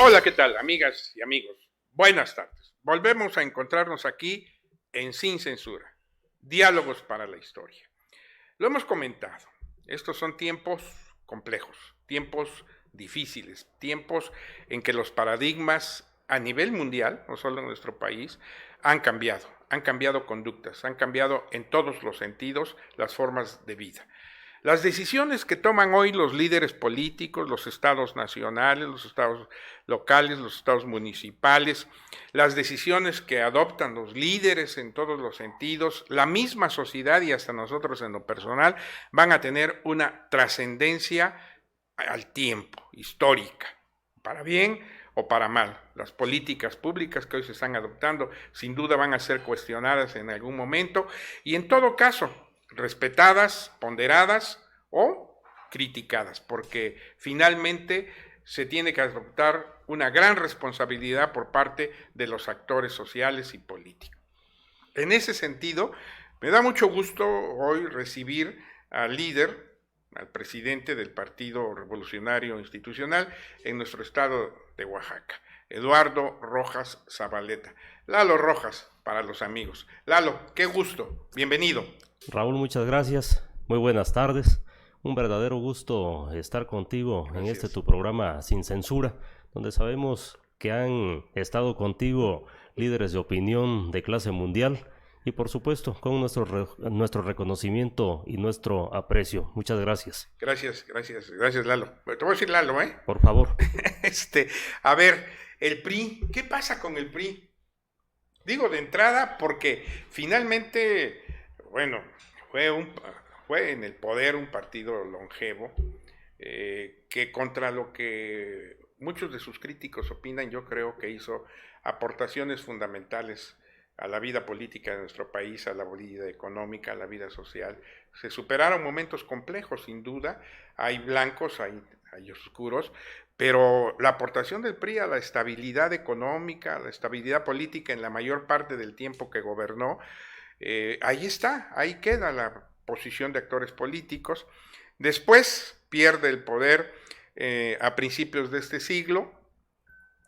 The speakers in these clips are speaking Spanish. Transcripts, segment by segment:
Hola, ¿qué tal, amigas y amigos? Buenas tardes. Volvemos a encontrarnos aquí en Sin Censura, Diálogos para la Historia. Lo hemos comentado, estos son tiempos complejos, tiempos difíciles, tiempos en que los paradigmas a nivel mundial, no solo en nuestro país, han cambiado conductas, han cambiado en todos los sentidos las formas de vida. Las decisiones que toman hoy los líderes políticos, los estados nacionales, los estados locales, los estados municipales, las decisiones que adoptan los líderes en todos los sentidos, la misma sociedad y hasta nosotros en lo personal, van a tener una trascendencia al tiempo, histórica, para bien o para mal. Las políticas públicas que hoy se están adoptando sin duda van a ser cuestionadas en algún momento y en todo caso respetadas, ponderadas o criticadas, porque finalmente se tiene que adoptar una gran responsabilidad por parte de los actores sociales y políticos. En ese sentido, me da mucho gusto hoy recibir al líder, al presidente del Partido Revolucionario Institucional en nuestro estado de Oaxaca, Eduardo Rojas Zabaleta. Lalo Rojas, para los amigos. Lalo, qué gusto, bienvenido. Raúl, muchas gracias. Muy buenas tardes. Un verdadero gusto estar contigo en este tu programa Sin Censura, donde sabemos que han estado contigo líderes de opinión de clase mundial y por supuesto con nuestro reconocimiento y nuestro aprecio. Muchas gracias. Gracias, Lalo. Te voy a decir Lalo, ¿eh? Por favor. A ver, el PRI, ¿qué pasa con el PRI? Digo de entrada porque finalmente, bueno, fue en el poder un partido longevo que contra lo que muchos de sus críticos opinan, yo creo que hizo aportaciones fundamentales a la vida política de nuestro país, a la vida económica, a la vida social. Se superaron momentos complejos, sin duda, hay blancos, hay oscuros, pero la aportación del PRI a la estabilidad económica, a la estabilidad política en la mayor parte del tiempo que gobernó, ahí está, ahí queda la posición de actores políticos. Después pierde el poder a principios de este siglo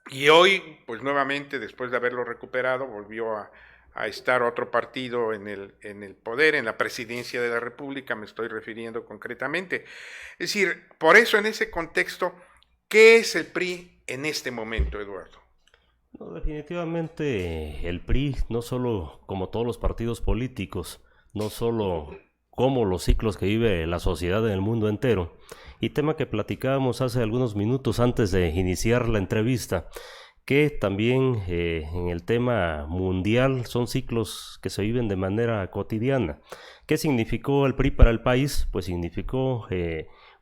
y hoy, pues nuevamente, después de haberlo recuperado, volvió a estar otro partido en el poder, en la presidencia de la República, me estoy refiriendo concretamente. Es decir, por eso en ese contexto, ¿qué es el PRI en este momento, Eduardo? No, definitivamente el PRI, no solo como todos los partidos políticos, no solo como los ciclos que vive la sociedad en el mundo entero, y tema que platicábamos hace algunos minutos antes de iniciar la entrevista, que también en el tema mundial son ciclos que se viven de manera cotidiana. ¿Qué significó el PRI para el país? Pues significó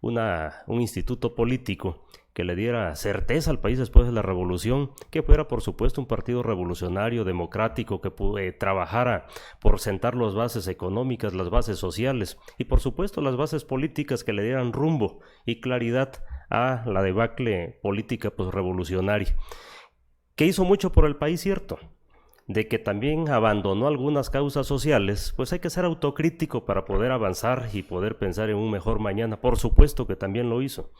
un instituto político que le diera certeza al país después de la revolución, que fuera por supuesto un partido revolucionario, democrático, que trabajara por sentar las bases económicas, las bases sociales y por supuesto las bases políticas que le dieran rumbo y claridad a la debacle política posrevolucionaria. Que hizo mucho por el país, cierto, de que también abandonó algunas causas sociales, pues hay que ser autocrítico para poder avanzar y poder pensar en un mejor mañana. Por supuesto que también lo hizo.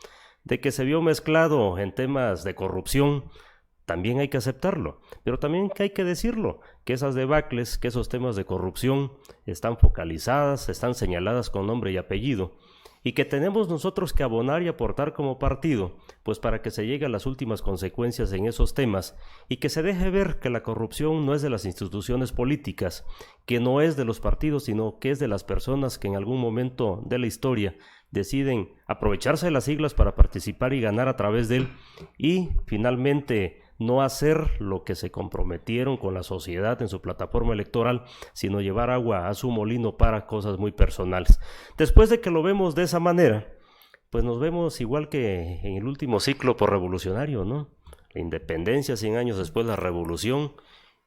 De que se vio mezclado en temas de corrupción, también hay que aceptarlo, pero también que hay que decirlo, que esas debacles, que esos temas de corrupción están focalizadas, están señaladas con nombre y apellido, y que tenemos nosotros que abonar y aportar como partido, pues para que se llegue a las últimas consecuencias en esos temas y que se deje ver que la corrupción no es de las instituciones políticas, que no es de los partidos, sino que es de las personas que en algún momento de la historia deciden aprovecharse de las siglas para participar y ganar a través de él y finalmente no hacer lo que se comprometieron con la sociedad en su plataforma electoral, sino llevar agua a su molino para cosas muy personales. Después de que lo vemos de esa manera, pues nos vemos igual que en el último ciclo posrevolucionario, ¿no? La independencia, 100 años después la revolución,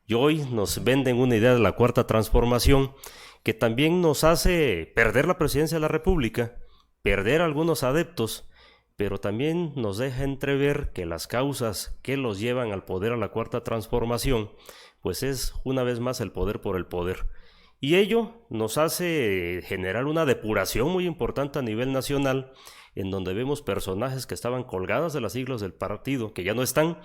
y hoy nos venden una idea de la cuarta transformación que también nos hace perder la presidencia de la República, perder algunos adeptos, pero también nos deja entrever que las causas que los llevan al poder a la cuarta transformación, pues es una vez más el poder por el poder. Y ello nos hace generar una depuración muy importante a nivel nacional en donde vemos personajes que estaban colgadas de las siglas del partido, que ya no están,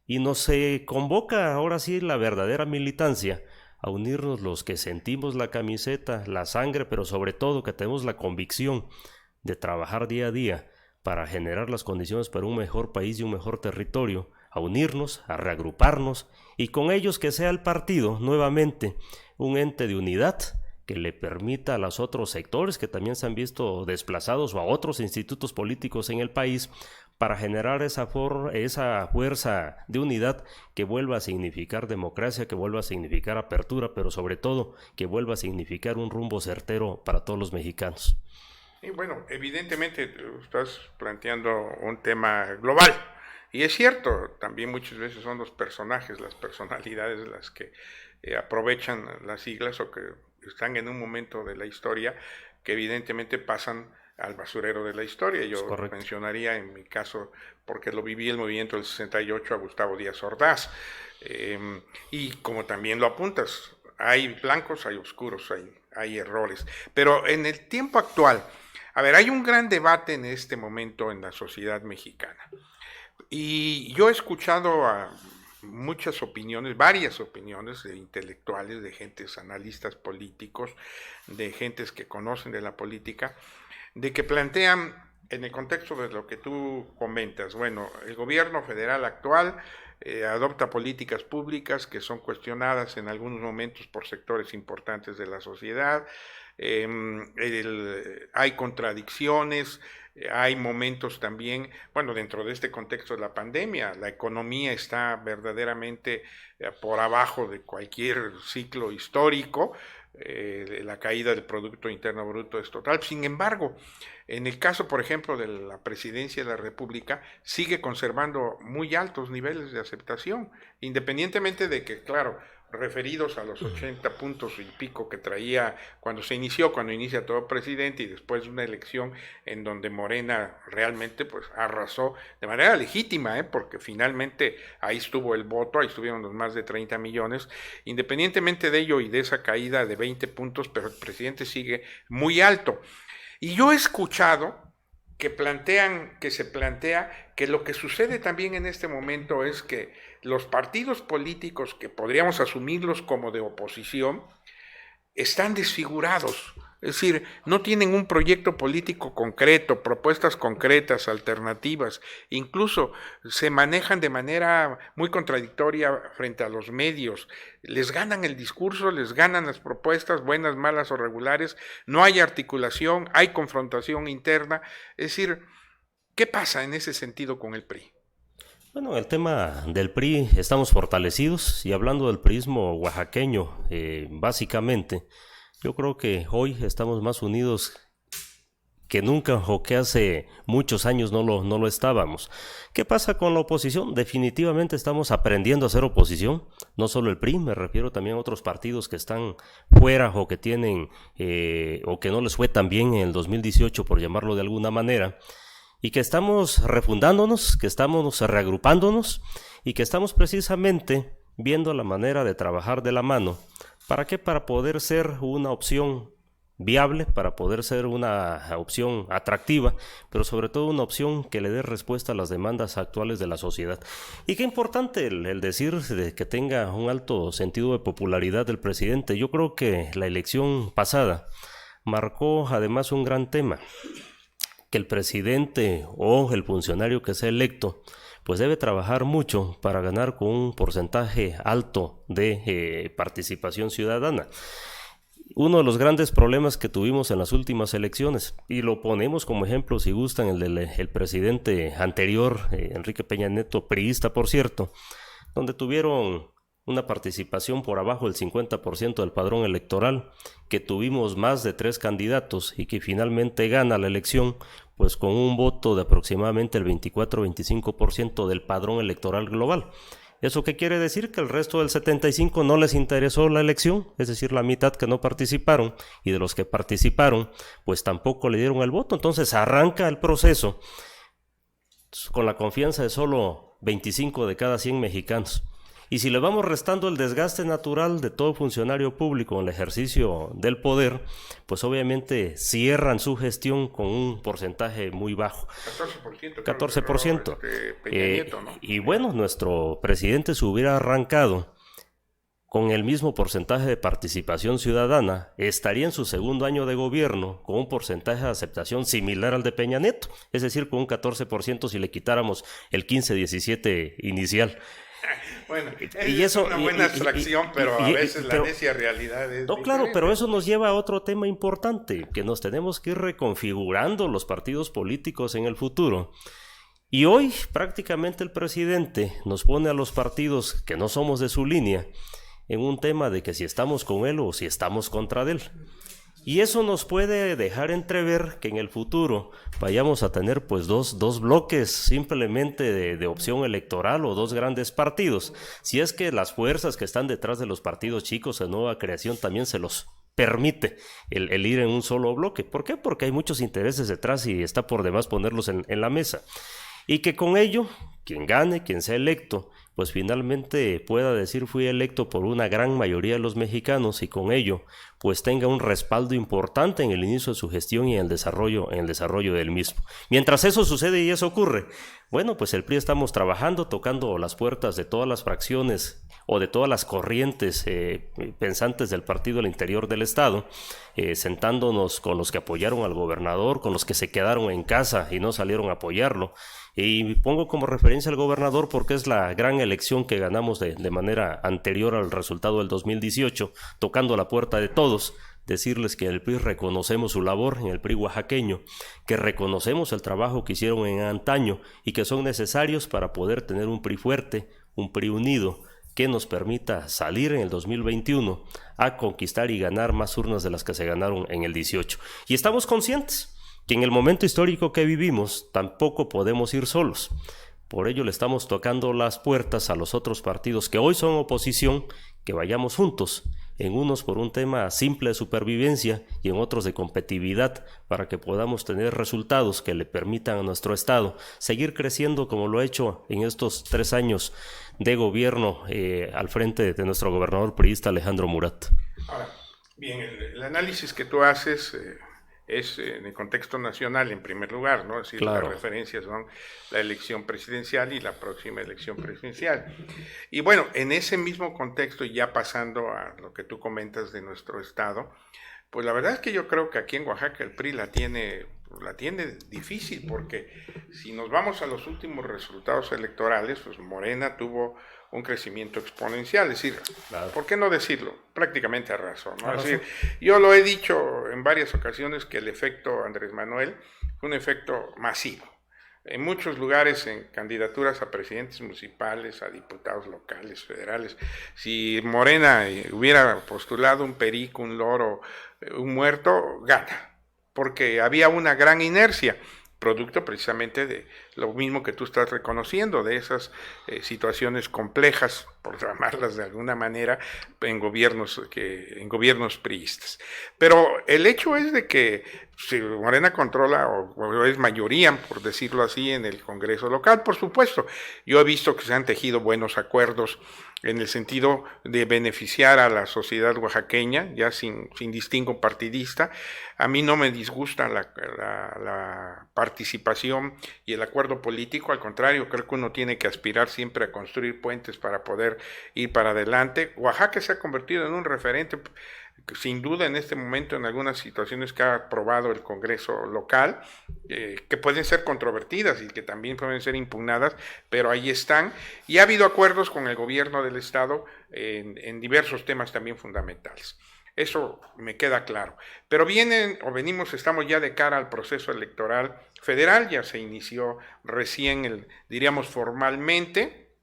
y nos se convoca ahora sí la verdadera militancia, a unirnos los que sentimos la camiseta, la sangre, pero sobre todo que tenemos la convicción de trabajar día a día para generar las condiciones para un mejor país y un mejor territorio, a unirnos, a reagruparnos, y con ellos que sea el partido nuevamente un ente de unidad que le permita a los otros sectores que también se han visto desplazados o a otros institutos políticos en el país para generar esa fuerza de unidad que vuelva a significar democracia, que vuelva a significar apertura, pero sobre todo que vuelva a significar un rumbo certero para todos los mexicanos. Y bueno, evidentemente estás planteando un tema global, y es cierto, también muchas veces son los personajes, las personalidades las que aprovechan las siglas o que están en un momento de la historia que evidentemente pasan al basurero de la historia. Yo mencionaría en mi caso, porque lo viví el movimiento del 68, a Gustavo Díaz Ordaz, y como también lo apuntas, hay blancos, hay oscuros, hay errores, pero en el tiempo actual, a ver, hay un gran debate en este momento en la sociedad mexicana, y yo he escuchado a muchas opiniones, varias opiniones de intelectuales, de gentes analistas políticos, de gentes que conocen de la política, de que plantean en el contexto de lo que tú comentas, bueno, el gobierno federal actual adopta políticas públicas que son cuestionadas en algunos momentos por sectores importantes de la sociedad, hay contradicciones, hay momentos también, bueno, dentro de este contexto de la pandemia, la economía está verdaderamente por abajo de cualquier ciclo histórico, la caída del Producto Interno Bruto es total. Sin embargo, en el caso, por ejemplo, de la Presidencia de la República, sigue conservando muy altos niveles de aceptación, independientemente de que, claro, referidos a los 80 puntos y pico que traía cuando inicia todo presidente, y después de una elección en donde Morena realmente pues arrasó de manera legítima, porque finalmente ahí estuvo el voto, ahí estuvieron los más de 30 millones, independientemente de ello y de esa caída de 20 puntos, pero el presidente sigue muy alto. Y yo he escuchado que se plantea que lo que sucede también en este momento es que los partidos políticos que podríamos asumirlos como de oposición están desfigurados, es decir, no tienen un proyecto político concreto, propuestas concretas, alternativas, incluso se manejan de manera muy contradictoria frente a los medios, les ganan el discurso, les ganan las propuestas, buenas, malas o regulares, no hay articulación, hay confrontación interna, es decir, ¿qué pasa en ese sentido con el PRI? Bueno, el tema del PRI, estamos fortalecidos, y hablando del priismo oaxaqueño, básicamente, yo creo que hoy estamos más unidos que nunca, o que hace muchos años no lo estábamos. ¿Qué pasa con la oposición? Definitivamente estamos aprendiendo a hacer oposición, no solo el PRI, me refiero también a otros partidos que están fuera o que tienen, o que no les fue tan bien en el 2018, por llamarlo de alguna manera, y que estamos refundándonos, que estamos reagrupándonos, y que estamos precisamente viendo la manera de trabajar de la mano. ¿Para qué? Para poder ser una opción viable, para poder ser una opción atractiva, pero sobre todo una opción que le dé respuesta a las demandas actuales de la sociedad. Y qué importante el decir de que tenga un alto sentido de popularidad del presidente. Yo creo que la elección pasada marcó además un gran tema, que el presidente o el funcionario que sea electo pues debe trabajar mucho para ganar con un porcentaje alto de participación ciudadana. Uno de los grandes problemas que tuvimos en las últimas elecciones, y lo ponemos como ejemplo si gustan, el del presidente anterior, Enrique Peña Nieto, priista por cierto, donde tuvieron una participación por abajo del 50% del padrón electoral, que tuvimos más de 3 candidatos y que finalmente gana la elección pues con un voto de aproximadamente el 24-25% del padrón electoral global. ¿Eso qué quiere decir? Que el resto del 75% no les interesó la elección, es decir, la mitad que no participaron, y de los que participaron pues tampoco le dieron el voto. Entonces arranca el proceso con la confianza de solo 25 de cada 100 mexicanos. Y si le vamos restando el desgaste natural de todo funcionario público en el ejercicio del poder, pues obviamente cierran su gestión con un porcentaje muy bajo. 14%. 14%. Peña Nieto, ¿no? Y bueno, nuestro presidente se hubiera arrancado con el mismo porcentaje de participación ciudadana, estaría en su segundo año de gobierno con un porcentaje de aceptación similar al de Peña Nieto, es decir, con un 14% si le quitáramos el 15-17 inicial. Bueno, y eso es una buena abstracción, pero a veces la necia realidad es no, claro, pero eso nos lleva a otro tema importante, que nos tenemos que ir reconfigurando los partidos políticos en el futuro. Y hoy prácticamente el presidente nos pone a los partidos que no somos de su línea en un tema de que si estamos con él o si estamos contra él. Y eso nos puede dejar entrever que en el futuro vayamos a tener pues dos bloques simplemente de opción electoral o dos grandes partidos. Si es que las fuerzas que están detrás de los partidos chicos de nueva creación también se los permite el ir en un solo bloque. ¿Por qué? Porque hay muchos intereses detrás y está por demás ponerlos en la mesa. Y que con ello, quien gane, quien sea electo, pues finalmente pueda decir fui electo por una gran mayoría de los mexicanos y con ello pues tenga un respaldo importante en el inicio de su gestión y en el desarrollo del mismo. Mientras eso sucede y eso ocurre, bueno, pues el PRI estamos trabajando, tocando las puertas de todas las fracciones o de todas las corrientes pensantes del partido al interior del estado, sentándonos con los que apoyaron al gobernador, con los que se quedaron en casa y no salieron a apoyarlo. Y pongo como referencia al gobernador porque es la gran elección que ganamos de manera anterior al resultado del 2018, tocando la puerta de todos, decirles que en el PRI reconocemos su labor, en el PRI oaxaqueño, que reconocemos el trabajo que hicieron en antaño y que son necesarios para poder tener un PRI fuerte, un PRI unido, que nos permita salir en el 2021 a conquistar y ganar más urnas de las que se ganaron en el 18. Y estamos conscientes que en el momento histórico que vivimos tampoco podemos ir solos. Por ello le estamos tocando las puertas a los otros partidos que hoy son oposición, que vayamos juntos, en unos por un tema simple de supervivencia y en otros de competitividad, para que podamos tener resultados que le permitan a nuestro estado seguir creciendo como lo ha hecho en estos 3 años de gobierno al frente de nuestro gobernador priista Alejandro Murat. Ahora, bien, el análisis que tú haces es en el contexto nacional en primer lugar, ¿no? Es decir, claro, las referencias son la elección presidencial y la próxima elección presidencial. Y bueno, en ese mismo contexto, ya pasando a lo que tú comentas de nuestro estado, pues la verdad es que yo creo que aquí en Oaxaca el PRI la tiene difícil, porque si nos vamos a los últimos resultados electorales, pues Morena tuvo un crecimiento exponencial, es decir, claro, ¿por qué no decirlo? Prácticamente a razón, ¿no? Es decir, yo lo he dicho en varias ocasiones que el efecto Andrés Manuel fue un efecto masivo. En muchos lugares, en candidaturas a presidentes municipales, a diputados locales, federales, si Morena hubiera postulado un perico, un loro, un muerto, gana, porque había una gran inercia, producto precisamente de lo mismo que tú estás reconociendo, de esas situaciones complejas, por llamarlas de alguna manera, en gobiernos priistas. Pero el hecho es de que si Morena controla, o es mayoría, por decirlo así, en el Congreso local, por supuesto, yo he visto que se han tejido buenos acuerdos en el sentido de beneficiar a la sociedad oaxaqueña, ya sin distingo partidista. A mí no me disgusta la participación y el acuerdo político, al contrario, creo que uno tiene que aspirar siempre a construir puentes para poder ir para adelante. Oaxaca se ha convertido en un referente, sin duda en este momento, en algunas situaciones que ha aprobado el Congreso local, que pueden ser controvertidas y que también pueden ser impugnadas, pero ahí están, y ha habido acuerdos con el gobierno del estado en diversos temas también fundamentales. Eso me queda claro. Pero estamos ya de cara al proceso electoral federal, ya se inició recién, diríamos formalmente,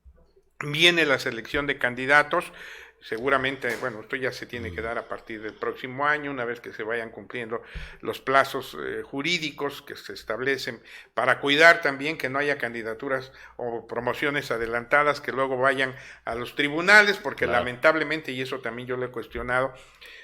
viene la selección de candidatos. Seguramente, bueno, esto ya se tiene que dar a partir del próximo año, una vez que se vayan cumpliendo los plazos jurídicos que se establecen para cuidar también que no haya candidaturas o promociones adelantadas que luego vayan a los tribunales, porque claro, lamentablemente, y eso también yo lo he cuestionado,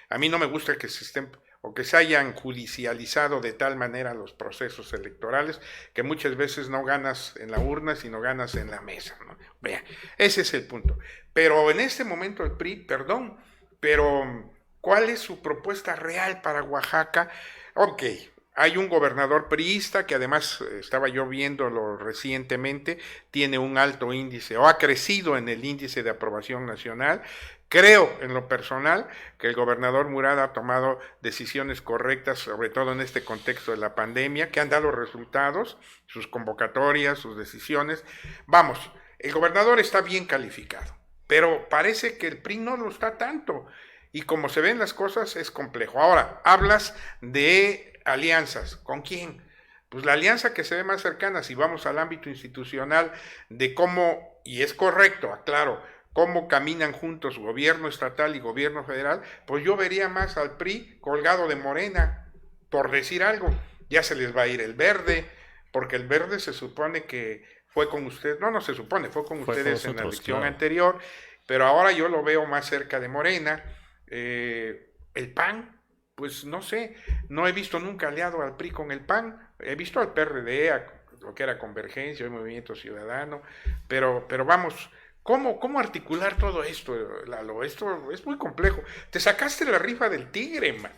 a mí no me gusta que se estén o que se hayan judicializado de tal manera los procesos electorales que muchas veces no ganas en la urna, sino ganas en la mesa, ¿no? Vean, ese es el punto. Pero en este momento el PRI, perdón, pero ¿cuál es su propuesta real para Oaxaca? Ok, hay un gobernador priista que además estaba yo viéndolo recientemente, tiene un alto índice o ha crecido en el índice de aprobación nacional. Creo en lo personal que el gobernador Murad ha tomado decisiones correctas, sobre todo en este contexto de la pandemia, que han dado resultados, sus convocatorias, sus decisiones. Vamos, el gobernador está bien calificado, pero parece que el PRI no lo está tanto. Y como se ven las cosas es complejo. Ahora, hablas de alianzas. ¿Con quién? Pues la alianza que se ve más cercana, si vamos al ámbito institucional, de cómo, y es correcto, aclaro, cómo caminan juntos gobierno estatal y gobierno federal, pues yo vería más al PRI colgado de Morena, por decir algo. Ya se les va a ir el Verde, porque el Verde se supone que fue con ustedes, no se supone, fue con ustedes en la elección anterior, pero ahora yo lo veo más cerca de Morena. El PAN, pues no sé, no he visto nunca aliado al PRI con el PAN, he visto al PRD, lo que era Convergencia, el Movimiento Ciudadano, pero vamos, ¿cómo articular todo esto, Lalo? Esto es muy complejo. Te sacaste la rifa del tigre, man.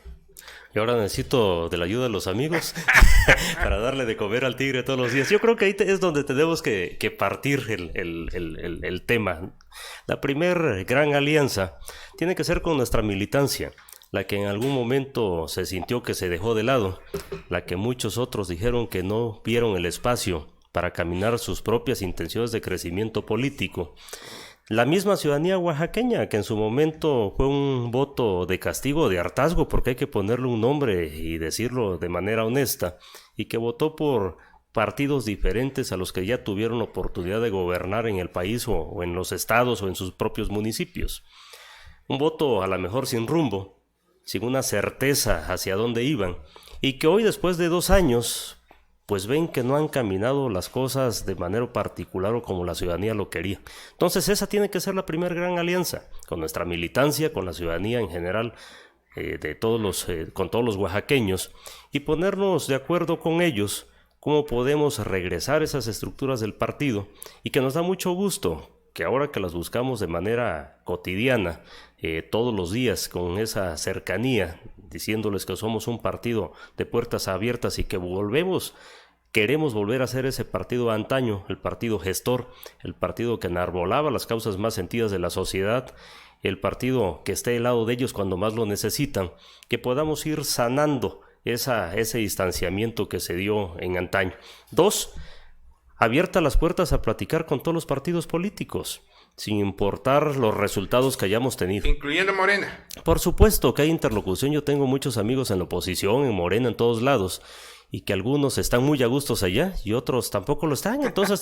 Y ahora necesito de la ayuda de los amigos para darle de comer al tigre todos los días. Yo creo que ahí es donde tenemos que partir el tema. La primer gran alianza tiene que ser con nuestra militancia, la que en algún momento se sintió que se dejó de lado, la que muchos otros dijeron que no vieron el espacio para caminar sus propias intenciones de crecimiento político. La misma ciudadanía oaxaqueña, que en su momento fue un voto de castigo, de hartazgo, porque hay que ponerle un nombre y decirlo de manera honesta, y que votó por partidos diferentes a los que ya tuvieron oportunidad de gobernar en el país o en los estados o en sus propios municipios. Un voto a lo mejor sin rumbo, sin una certeza hacia dónde iban, y que hoy, después de 2 años, pues ven que no han caminado las cosas de manera particular o como la ciudadanía lo quería. Entonces esa tiene que ser la primera gran alianza, con nuestra militancia, con la ciudadanía en general, con todos los oaxaqueños, y ponernos de acuerdo con ellos cómo podemos regresar esas estructuras del partido, y que nos da mucho gusto que ahora que las buscamos de manera cotidiana, todos los días con esa cercanía, diciéndoles que somos un partido de puertas abiertas y que queremos volver a ser ese partido de antaño, el partido gestor, el partido que enarbolaba las causas más sentidas de la sociedad, el partido que esté al lado de ellos cuando más lo necesitan, que podamos ir sanando ese distanciamiento que se dio en antaño. 2, abiertas las puertas a platicar con todos los partidos políticos, sin importar los resultados que hayamos tenido. Incluyendo Morena. Por supuesto que hay interlocución. Yo tengo muchos amigos en la oposición, en Morena, en todos lados, y que algunos están muy a gustos allá y otros tampoco lo están. Entonces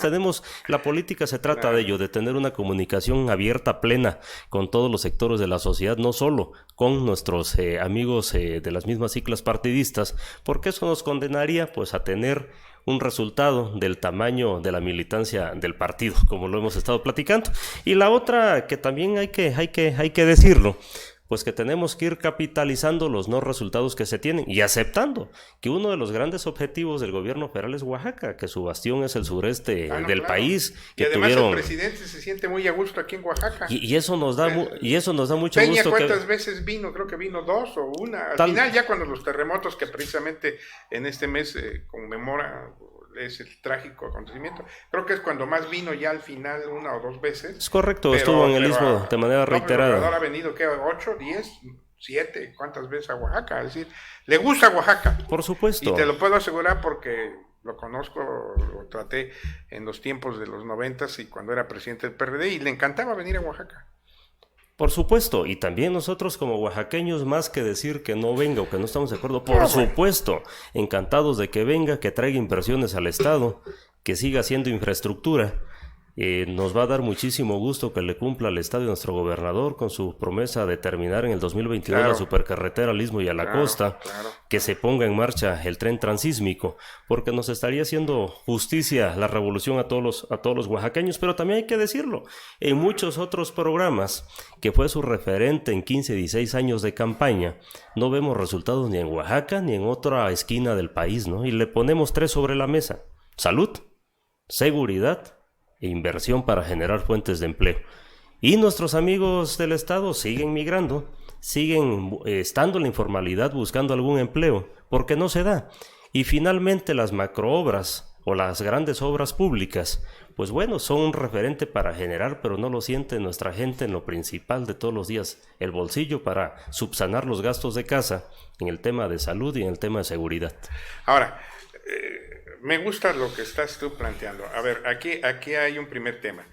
la política se trata de ello, de tener una comunicación abierta, plena, con todos los sectores de la sociedad, no solo con nuestros amigos de las mismas siglas partidistas, porque eso nos condenaría pues a tener un resultado del tamaño de la militancia del partido, como lo hemos estado platicando. Y la otra, que también hay que decirlo, pues que tenemos que ir capitalizando los no resultados que se tienen y aceptando que uno de los grandes objetivos del gobierno federal es Oaxaca, que su bastión es el sureste del país. Y además el presidente se siente muy a gusto aquí en Oaxaca. Y eso nos da mucho Peña, gusto. ¿cuántas veces vino? Creo que vino 2 o 1. Al final, ya cuando los terremotos, que precisamente en este mes conmemora ese trágico acontecimiento, creo que es cuando más vino ya al final 1 o 2 veces. Es correcto, estuvo en el Istmo de manera reiterada. Pero ha venido, ¿qué? 8, 10, 7, ¿cuántas veces a Oaxaca? Es decir, le gusta Oaxaca. Por supuesto. Y te lo puedo asegurar porque lo conozco, lo traté en los tiempos de los 90s y cuando era presidente del PRD, y le encantaba venir a Oaxaca. Por supuesto, y también nosotros como oaxaqueños, más que decir que no venga o que no estamos de acuerdo, por supuesto, encantados de que venga, que traiga inversiones al Estado, que siga haciendo infraestructura, Nos va a dar muchísimo gusto que le cumpla al Estado y a nuestro gobernador con su promesa de terminar en el 2022 la supercarretera al Istmo y a la costa, que se ponga en marcha el tren transísmico, porque nos estaría haciendo justicia la revolución a todos los oaxaqueños, pero también hay que decirlo, en muchos otros programas que fue su referente en 15, 16 años de campaña, no vemos resultados ni en Oaxaca ni en otra esquina del país, ¿no? Y le ponemos 3 sobre la mesa: salud, seguridad e inversión para generar fuentes de empleo. Y nuestros amigos del Estado siguen migrando, siguen estando en la informalidad buscando algún empleo, porque no se da. Y finalmente las macroobras o las grandes obras públicas, pues bueno, son un referente para generar, pero no lo siente nuestra gente en lo principal de todos los días, el bolsillo para subsanar los gastos de casa en el tema de salud y en el tema de seguridad. Ahora, me gusta lo que estás tú planteando. A ver, aquí hay un primer tema.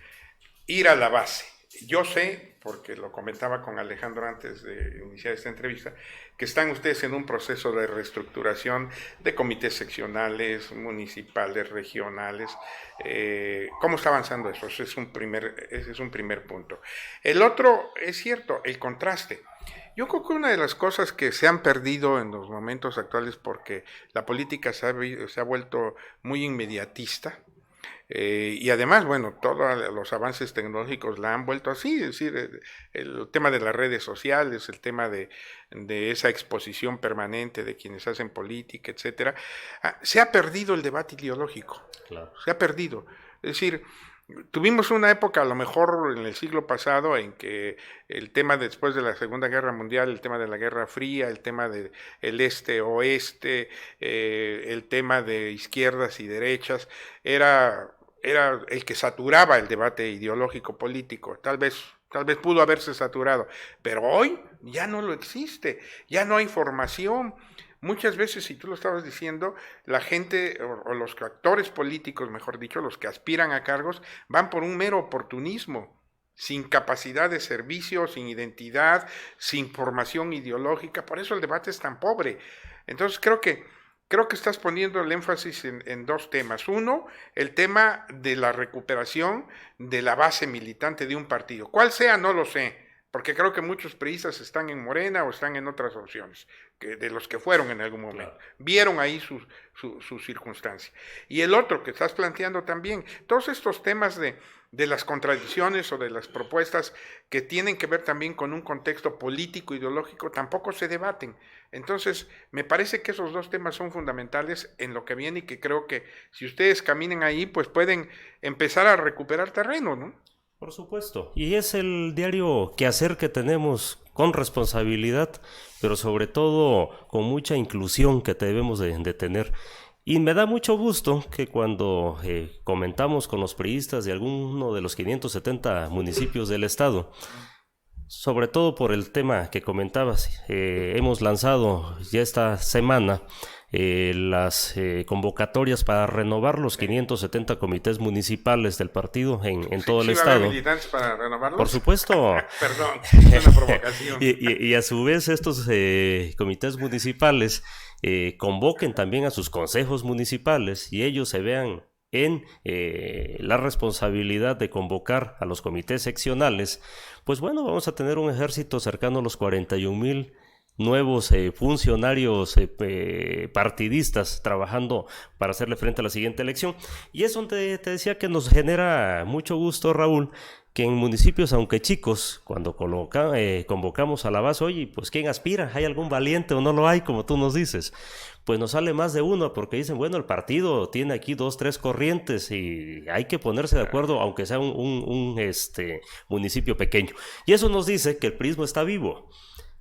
Ir a la base. Yo sé, porque lo comentaba con Alejandro antes de iniciar esta entrevista, que están ustedes en un proceso de reestructuración de comités seccionales, municipales, regionales. ¿Cómo está avanzando eso? Ese es un primer punto. El otro, es cierto, el contraste. Yo creo que una de las cosas que se han perdido en los momentos actuales, porque la política se ha vuelto muy inmediatista, y además, bueno, todos los avances tecnológicos la han vuelto así, es decir, el tema de las redes sociales, el tema de esa exposición permanente de quienes hacen política, etcétera, se ha perdido el debate ideológico. Claro. Se ha perdido. Es decir, tuvimos una época, a lo mejor en el siglo pasado, en que el tema después de la Segunda Guerra Mundial, el tema de la Guerra Fría, el tema del este-oeste, el tema de izquierdas y derechas, era el que saturaba el debate ideológico político. Tal vez pudo haberse saturado, pero hoy ya no lo existe, ya no hay formación. Muchas veces, si tú lo estabas diciendo, la gente o los actores políticos, mejor dicho, los que aspiran a cargos, van por un mero oportunismo, sin capacidad de servicio, sin identidad, sin formación ideológica. Por eso el debate es tan pobre. Entonces creo que estás poniendo el énfasis en 2 temas. Uno, el tema de la recuperación de la base militante de un partido. ¿Cuál sea? No lo sé, porque creo que muchos priistas están en Morena o están en otras opciones, de los que fueron en algún momento. Claro. Vieron ahí su circunstancia. Y el otro que estás planteando también, todos estos temas de las contradicciones o de las propuestas que tienen que ver también con un contexto político, ideológico, tampoco se debaten. Entonces, me parece que esos 2 temas son fundamentales en lo que viene y que creo que si ustedes caminan ahí, pues pueden empezar a recuperar terreno, ¿no? Por supuesto, y es el diario quehacer que tenemos con responsabilidad, pero sobre todo con mucha inclusión que debemos de tener. Y me da mucho gusto que cuando comentamos con los priistas de alguno de los 570 municipios del estado, sobre todo por el tema que comentabas, hemos lanzado ya esta semana las convocatorias para renovar los 570 comités municipales del partido en todo el estado. ¿Va a haber militantes para renovarlos? Por supuesto. Perdón, es una provocación. y a su vez estos comités municipales convoquen también a sus consejos municipales y ellos se vean en la responsabilidad de convocar a los comités seccionales. Pues bueno, vamos a tener un ejército cercano a los 41,000 nuevos funcionarios partidistas trabajando para hacerle frente a la siguiente elección. Y es donde te decía que nos genera mucho gusto, Raúl, que en municipios, aunque chicos, cuando convocamos a la base, oye, pues ¿quién aspira? ¿Hay algún valiente o no lo hay, como tú nos dices? Pues nos sale más de uno, porque dicen, bueno, el partido tiene aquí 2, 3 corrientes y hay que ponerse de acuerdo, aunque sea un municipio pequeño. Y eso nos dice que el PRIismo está vivo,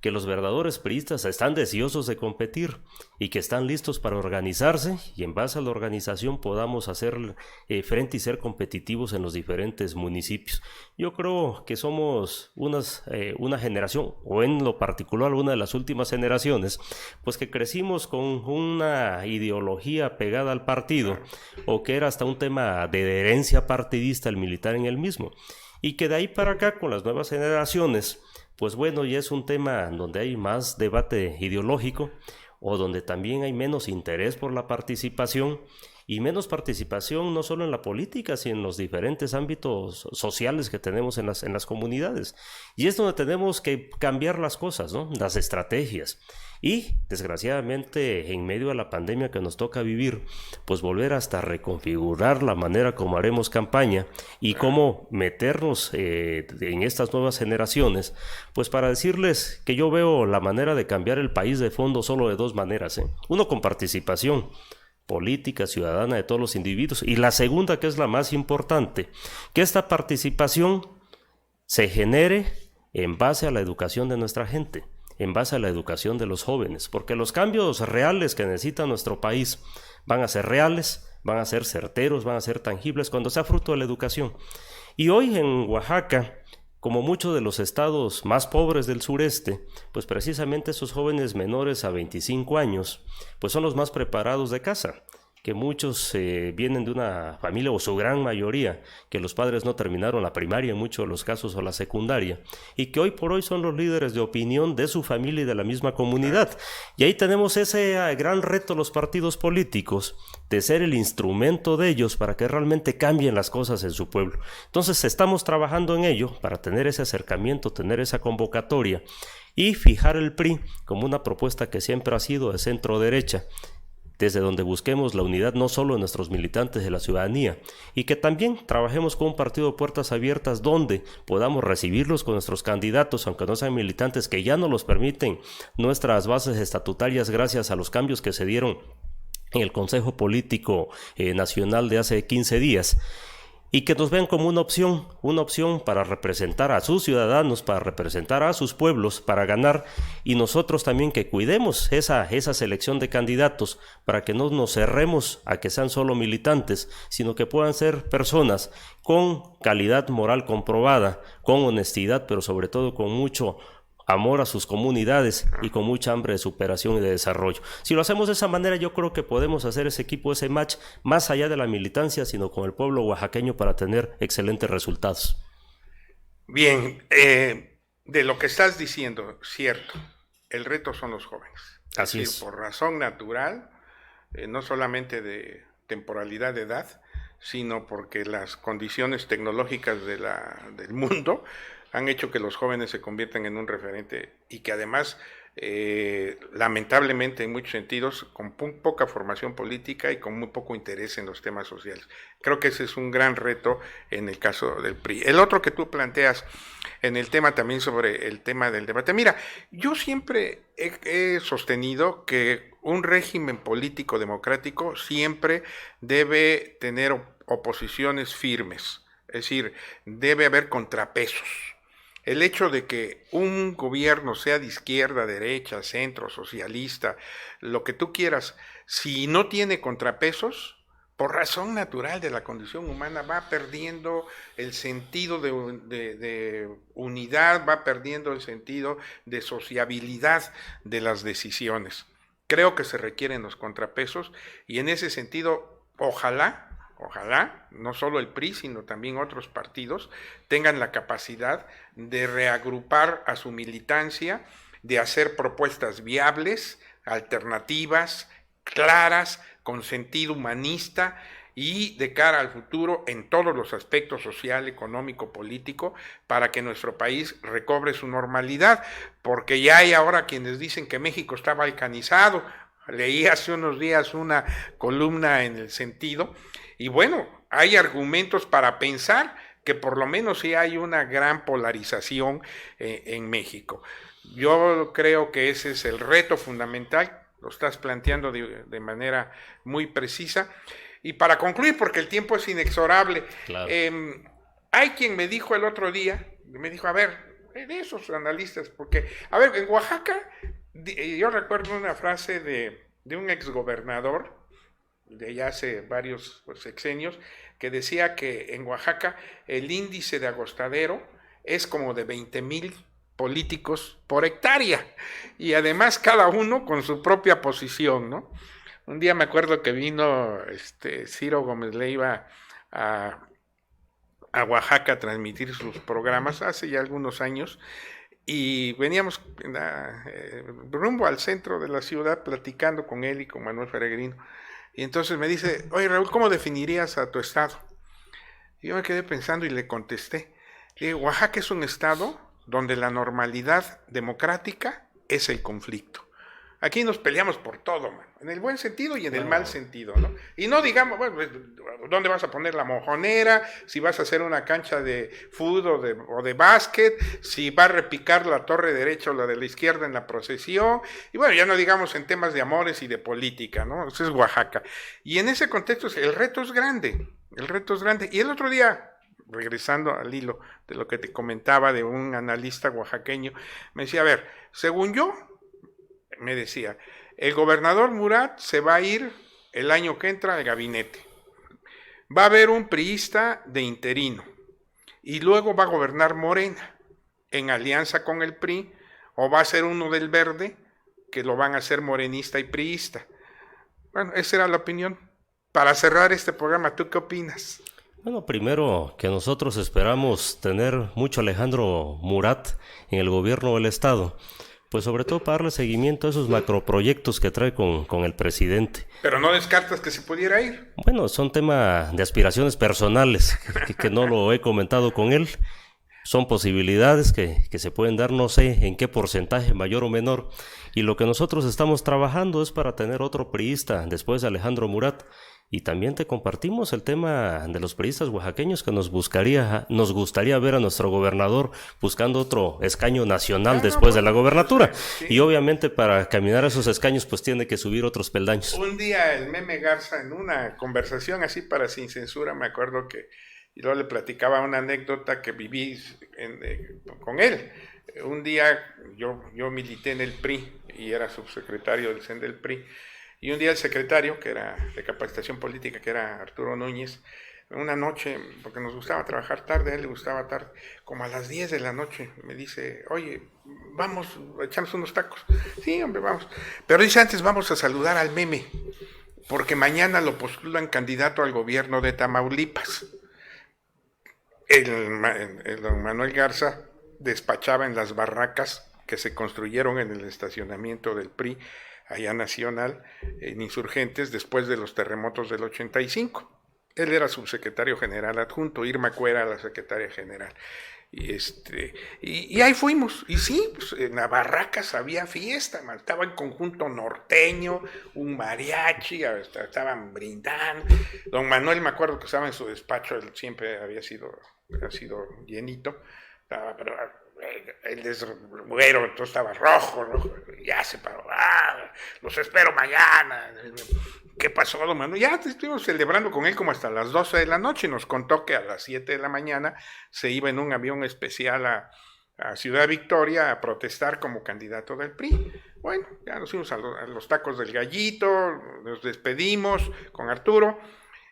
que los verdaderos priistas están deseosos de competir y que están listos para organizarse y en base a la organización podamos hacer frente y ser competitivos en los diferentes municipios. Yo creo que somos una generación, o en lo particular una de las últimas generaciones, pues que crecimos con una ideología pegada al partido o que era hasta un tema de herencia partidista el militar en el mismo, y que de ahí para acá con las nuevas generaciones, pues bueno, ya es un tema donde hay más debate ideológico o donde también hay menos interés por la participación y menos participación no solo en la política, sino en los diferentes ámbitos sociales que tenemos en las comunidades. Y es donde tenemos que cambiar las cosas, ¿no? Las estrategias. Y desgraciadamente en medio de la pandemia que nos toca vivir, pues volver hasta reconfigurar la manera como haremos campaña y cómo meternos en estas nuevas generaciones, pues para decirles que yo veo la manera de cambiar el país de fondo solo de dos maneras, ¿eh? Uno, con participación política, ciudadana de todos los individuos, y la segunda, que es la más importante, que esta participación se genere en base a la educación de nuestra gente, en base a la educación de los jóvenes, porque los cambios reales que necesita nuestro país van a ser reales, van a ser certeros, van a ser tangibles cuando sea fruto de la educación. Y hoy en Oaxaca, como muchos de los estados más pobres del sureste, pues precisamente esos jóvenes menores a 25 años, pues son los más preparados de casa, que muchos vienen de una familia, o su gran mayoría, que los padres no terminaron la primaria en muchos de los casos, o la secundaria, y que hoy por hoy son los líderes de opinión de su familia y de la misma comunidad. Y ahí tenemos ese gran reto los partidos políticos, de ser el instrumento de ellos para que realmente cambien las cosas en su pueblo. Entonces estamos trabajando en ello para tener ese acercamiento, tener esa convocatoria y fijar el PRI como una propuesta que siempre ha sido de centro derecha, desde donde busquemos la unidad no solo de nuestros militantes de la ciudadanía, y que también trabajemos con un partido de puertas abiertas donde podamos recibirlos con nuestros candidatos, aunque no sean militantes, que ya no los permiten nuestras bases estatutarias gracias a los cambios que se dieron en el Consejo Político Nacional de hace 15 días. Y que nos vean como una opción para representar a sus ciudadanos, para representar a sus pueblos, para ganar, y nosotros también que cuidemos esa selección de candidatos para que no nos cerremos a que sean solo militantes, sino que puedan ser personas con calidad moral comprobada, con honestidad, pero sobre todo con mucho amor a sus comunidades y con mucha hambre de superación y de desarrollo. Si lo hacemos de esa manera, yo creo que podemos hacer ese equipo, ese match, más allá de la militancia, sino con el pueblo oaxaqueño para tener excelentes resultados. Bien, de lo que estás diciendo, cierto, el reto son los jóvenes. Así es. Por razón natural, no solamente de temporalidad de edad, sino porque las condiciones tecnológicas del mundo han hecho que los jóvenes se conviertan en un referente y que además, lamentablemente en muchos sentidos, con poca formación política y con muy poco interés en los temas sociales. Creo que ese es un gran reto en el caso del PRI. El otro que tú planteas en el tema también sobre el tema del debate. Mira, yo siempre he sostenido que un régimen político democrático siempre debe tener oposiciones firmes, es decir, debe haber contrapesos. El hecho de que un gobierno sea de izquierda, derecha, centro, socialista, lo que tú quieras, si no tiene contrapesos, por razón natural de la condición humana, va perdiendo el sentido de unidad, va perdiendo el sentido de sociabilidad de las decisiones. Creo que se requieren los contrapesos y en ese sentido, ojalá, no solo el PRI, sino también otros partidos, tengan la capacidad de reagrupar a su militancia, de hacer propuestas viables, alternativas, claras, con sentido humanista y de cara al futuro en todos los aspectos social, económico, político, para que nuestro país recobre su normalidad, porque ya hay ahora quienes dicen que México está balcanizado. Leí hace unos días una columna en el sentido, y bueno, hay argumentos para pensar que por lo menos sí hay una gran polarización en México. Yo creo que ese es el reto fundamental, lo estás planteando de manera muy precisa. Y para concluir, porque el tiempo es inexorable, claro. Hay quien me dijo el otro día, me dijo, a ver, de esos analistas, porque, a ver, en Oaxaca, yo recuerdo una frase de un exgobernador, de ya hace varios sexenios, que decía que en Oaxaca el índice de agostadero es como de 20,000 políticos por hectárea, y además cada uno con su propia posición, ¿no? Un día me acuerdo que vino Ciro Gómez Leiva a Oaxaca a transmitir sus programas hace ya algunos años, y veníamos rumbo al centro de la ciudad platicando con él y con Manuel Peregrino. Y entonces me dice, oye Raúl, ¿cómo definirías a tu estado? Y yo me quedé pensando y le contesté, Oaxaca es un estado donde la normalidad democrática es el conflicto. Aquí nos peleamos por todo, man, en el buen sentido y en el mal sentido, ¿no? Y no digamos, bueno, ¿dónde vas a poner la mojonera? Si vas a hacer una cancha de fútbol o de básquet, si va a repicar la torre derecha o la de la izquierda en la procesión, y bueno, ya no digamos en temas de amores y de política, ¿no? Eso es Oaxaca. Y en ese contexto el reto es grande, Y el otro día, regresando al hilo de lo que te comentaba de un analista oaxaqueño, me decía, a ver, según yo, me decía, el gobernador Murat se va a ir el año que entra al gabinete. Va a haber un priista de interino y luego va a gobernar Morena en alianza con el PRI, o va a ser uno del Verde que lo van a hacer morenista y priista. Bueno, esa era la opinión. Para cerrar este programa, ¿tú qué opinas? Bueno, primero que nosotros esperamos tener mucho Alejandro Murat en el gobierno del estado, pues sobre todo para darle seguimiento a esos macroproyectos que trae con el presidente. Pero no descartas que se pudiera ir. Bueno, son temas de aspiraciones personales que no lo he comentado con él. Son posibilidades que se pueden dar, no sé en qué porcentaje, mayor o menor. Y lo que nosotros estamos trabajando es para tener otro priista después de Alejandro Murat. Y también te compartimos el tema de los priistas oaxaqueños, que nos gustaría ver a nuestro gobernador buscando otro escaño nacional después de la gobernatura. Sí. Y obviamente para caminar a esos escaños pues tiene que subir otros peldaños. Un día el Meme Garza, en una conversación así para Sin Censura, me acuerdo que y luego le platicaba una anécdota que viví con él. Un día yo milité en el PRI y era subsecretario del CEN del PRI. Y un día el secretario, que era de capacitación política, que era Arturo Núñez, una noche, porque nos gustaba trabajar tarde, a él le gustaba tarde, como a las 10 de la noche, me dice, oye, vamos, echamos unos tacos. Sí, hombre, vamos. Pero dice, antes vamos a saludar al Meme, porque mañana lo postulan candidato al gobierno de Tamaulipas. El don Manuel Garza despachaba en las barracas que se construyeron en el estacionamiento del PRI, allá nacional, en Insurgentes, después de los terremotos del 85. Él era subsecretario general adjunto, Irma Cuera, la secretaria general. Y ahí fuimos, y sí, pues en las barracas había fiesta, estaba el conjunto norteño, un mariachi, estaban brindando. Don Manuel, me acuerdo que estaba en su despacho, él siempre había sido llenito, pero él es güero, entonces estaba rojo, ya se paró, los espero mañana. ¿Qué pasó, don Manuel? Ya estuvimos celebrando con él como hasta las 12 de la noche, nos contó que a las 7 de la mañana se iba en un avión especial a Ciudad Victoria a protestar como candidato del PRI. Bueno, ya nos fuimos a los tacos del Gallito, nos despedimos con Arturo,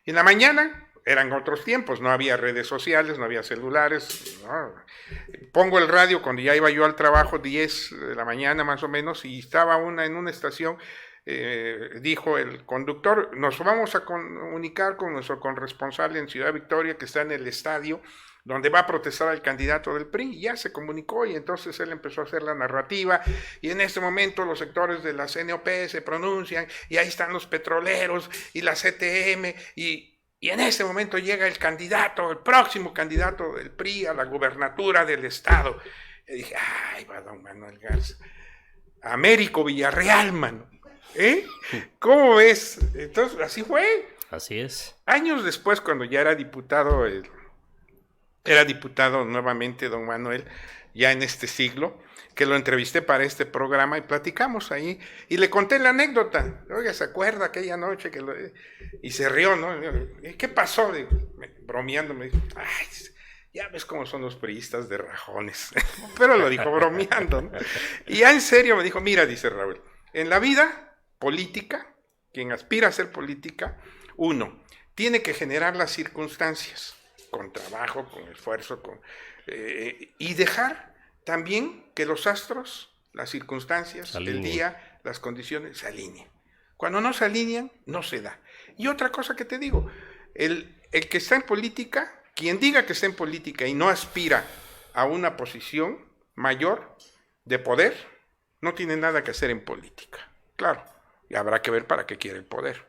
y en la mañana eran otros tiempos, no había redes sociales, no había celulares, no. Pongo el radio cuando ya iba yo al trabajo, 10 de la mañana más o menos, y estaba en una estación, dijo el conductor, nos vamos a comunicar con nuestro corresponsal en Ciudad Victoria, que está en el estadio, donde va a protestar al candidato del PRI, y ya se comunicó, y entonces él empezó a hacer la narrativa, y en este momento los sectores de la CNOP se pronuncian, y ahí están los petroleros, y la CTM, y en ese momento llega el próximo candidato del PRI a la gubernatura del estado. Y dije, ay, va don Manuel Garza. Américo Villarreal, mano. ¿Cómo ves? Entonces, así fue. Así es. Años después, cuando ya era diputado nuevamente don Manuel, ya en este siglo, que lo entrevisté para este programa y platicamos ahí, y le conté la anécdota. Oiga, ¿se acuerda aquella noche y se rió, ¿no? ¿Qué pasó? Bromeando, me dijo, ay, ya ves cómo son los priistas de rajones. Pero lo dijo bromeando, ¿no? Y ya en serio me dijo, mira, dice Raúl, en la vida política, quien aspira a hacer política, uno, tiene que generar las circunstancias, con trabajo, con esfuerzo, y dejar también que los astros, las circunstancias, el día, las condiciones se alineen. Cuando no se alinean, no se da. Y otra cosa que te digo, el que está en política, quien diga que está en política y no aspira a una posición mayor de poder, no tiene nada que hacer en política. Claro, y habrá que ver para qué quiere el poder.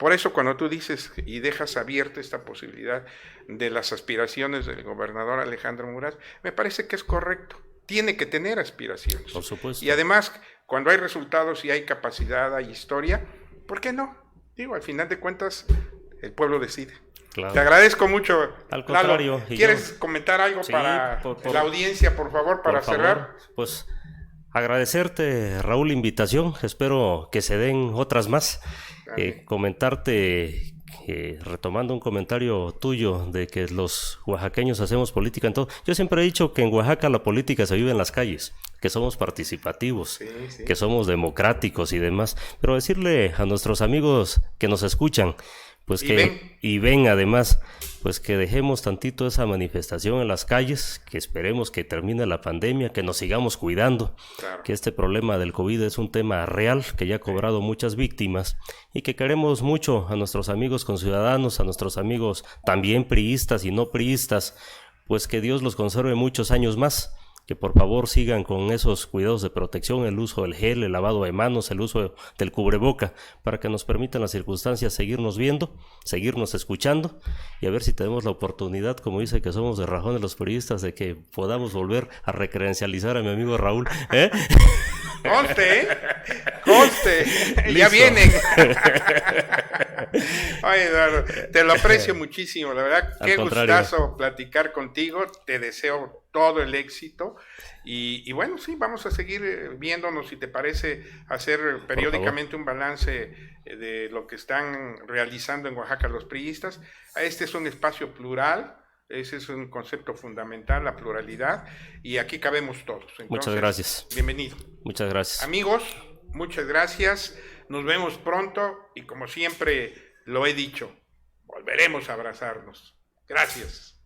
Por eso cuando tú dices y dejas abierta esta posibilidad de las aspiraciones del gobernador Alejandro Murat, me parece que es correcto. Tiene que tener aspiraciones. Por supuesto. Y además, cuando hay resultados y hay capacidad, hay historia, ¿por qué no? Digo, al final de cuentas, el pueblo decide. Claro. Te agradezco mucho. Al contrario. Lalo, ¿quieres comentar algo para la audiencia, por favor, para cerrar? Pues agradecerte, Raúl, la invitación. Espero que se den otras más. Comentarte, retomando un comentario tuyo de que los oaxaqueños hacemos política en todo. Yo siempre he dicho que en Oaxaca la política se vive en las calles, que somos participativos, que somos democráticos y demás. Pero decirle a nuestros amigos que nos escuchan, pues y ven además, pues que dejemos tantito esa manifestación en las calles, que esperemos que termine la pandemia, que nos sigamos cuidando, que este problema del COVID es un tema real, que ya ha cobrado muchas víctimas, y que queremos mucho a nuestros amigos conciudadanos, a nuestros amigos también priistas y no priistas, pues que Dios los conserve muchos años más. Que por favor sigan con esos cuidados de protección, el uso del gel, el lavado de manos, el uso del cubreboca, para que nos permitan las circunstancias seguirnos viendo, seguirnos escuchando, y a ver si tenemos la oportunidad, como dice que somos de rajón de los periodistas, de que podamos volver a recredencializar a mi amigo Raúl. Conste, ya vienen. Oye, Eduardo, te lo aprecio muchísimo, la verdad, qué gustazo platicar contigo, te deseo todo el éxito y bueno, sí, vamos a seguir viéndonos, si te parece, hacer periódicamente un balance de lo que están realizando en Oaxaca los priistas. Este es un espacio plural, ese es un concepto fundamental, la pluralidad, y aquí cabemos todos. Entonces, muchas gracias. Bienvenido. Muchas gracias. Amigos, muchas gracias, nos vemos pronto y como siempre lo he dicho, volveremos a abrazarnos. Gracias.